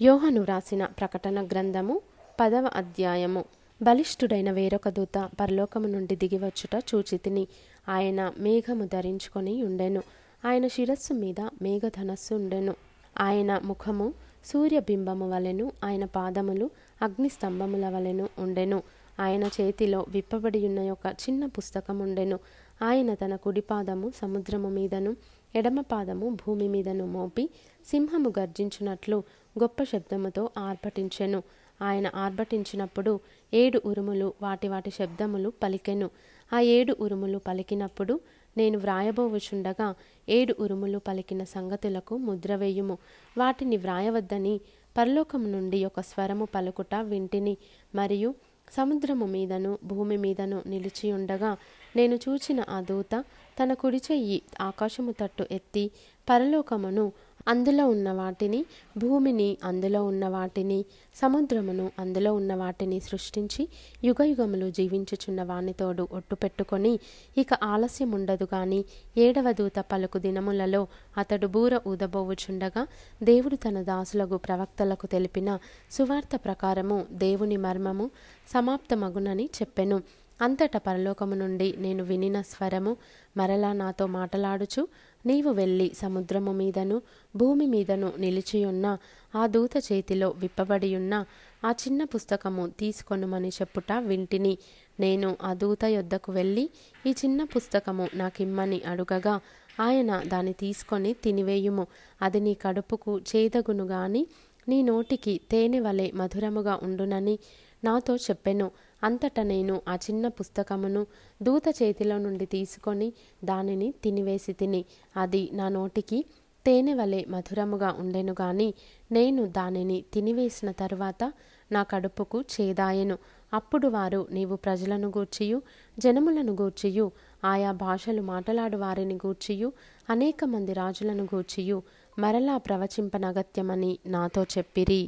యోహాను వ్రాసిన ప్రకటన గ్రంథము 10వ అధ్యాయము. బలిష్ఠుడైన వేరొక దూత పరలోకము నుండి దిగివచ్చుట చూచితిని. ఆయన మేఘము ధరించుకొని ఉండెను. ఆయన శిరస్సు మీద మేఘధనస్సు ఉండెను. ఆయన ముఖము సూర్యబింబము వలెను, ఆయన పాదములు అగ్నిస్తంభముల వలెను ఉండెను. ఆయన చేతిలో విప్పబడి ఉన్న ఒక చిన్న పుస్తకం ఉండెను. ఆయన తన కుడిపాదము సముద్రము మీదను, ఎడమ పాదము భూమి మీదను మోపి సింహము గర్జించున్నట్లు గొప్ప శబ్దముతో ఆర్భటించెను. ఆయన ఆర్భటించినప్పుడు 7 ఉరుములు వాటి వాటి శబ్దములు పలికెను. ఆ 7 ఉరుములు పలికినప్పుడు నేను వ్రాయబోవుచుండగా 7 ఉరుములు పలికిన సంగతులకు ముద్ర వేయుము, వాటిని వ్రాయవద్దని పరలోకము నుండి ఒక స్వరము పలుకుట వింటిని. మరియు సముద్రము మీదను భూమి మీదను నిలిచియుండగా నేను చూచిన ఆ దూత తన కుడి చెయ్యి ఆకాశము తట్టు ఎత్తి పరలోకమును అందులో ఉన్న వాటిని, భూమిని అందులో ఉన్న వాటిని, సముద్రమును అందులో ఉన్న వాటిని సృష్టించి యుగయుగములు జీవించుచున్న వానితోడు ఒట్టు పెట్టుకొని, ఇక ఆలస్యం ఉండదు గాని 7వ దూత పలుకు దినములలో అతడు బూర ఊదబోవుచుండగా దేవుడు తన దాసులకు ప్రవక్తలకు తెలిపిన సువార్త ప్రకారము దేవుని మర్మము సమాప్తమగునని చెప్పెను. అంతటా పరలోకము నుండి నేను వినిన స్వరము మరలా నాతో మాటలాడుచు, నీవు వెళ్ళి సముద్రము మీదను భూమి మీదను నిలిచియున్న ఆ దూత చేతిలో విప్పబడియున్న ఆ చిన్న పుస్తకము తీసుకొనుమని చెప్పుట వింటిని. నేను ఆ దూత యొద్దకు వెళ్ళి ఈ చిన్న పుస్తకము నాకిమ్మని అడుగగా ఆయన దాన్ని తీసుకొని తినివేయుము, అది నీ కడుపుకు చేదగును గాని నీ నోటికి తేనె వలె మధురముగా ఉండునని నాతో చెప్పెను. అంతటా నేను ఆ చిన్న పుస్తకమును దూత చేతిలో నుండి తీసుకొని దానిని తినివేసి తిని, అది నా నోటికి తేనె వలె మధురముగా ఉండెను గాని నేను దానిని తినివేసిన తరువాత నా కడుపుకు చేదాయెను. అప్పుడు వారు, నీవు ప్రజలను గూర్చియు జనములను గూర్చియు ఆయా భాషలు మాటలాడు వారిని గూర్చియు అనేక మంది రాజులను గూర్చియు మరలా ప్రవచింపనగత్యమని నాతో చెప్పిరి.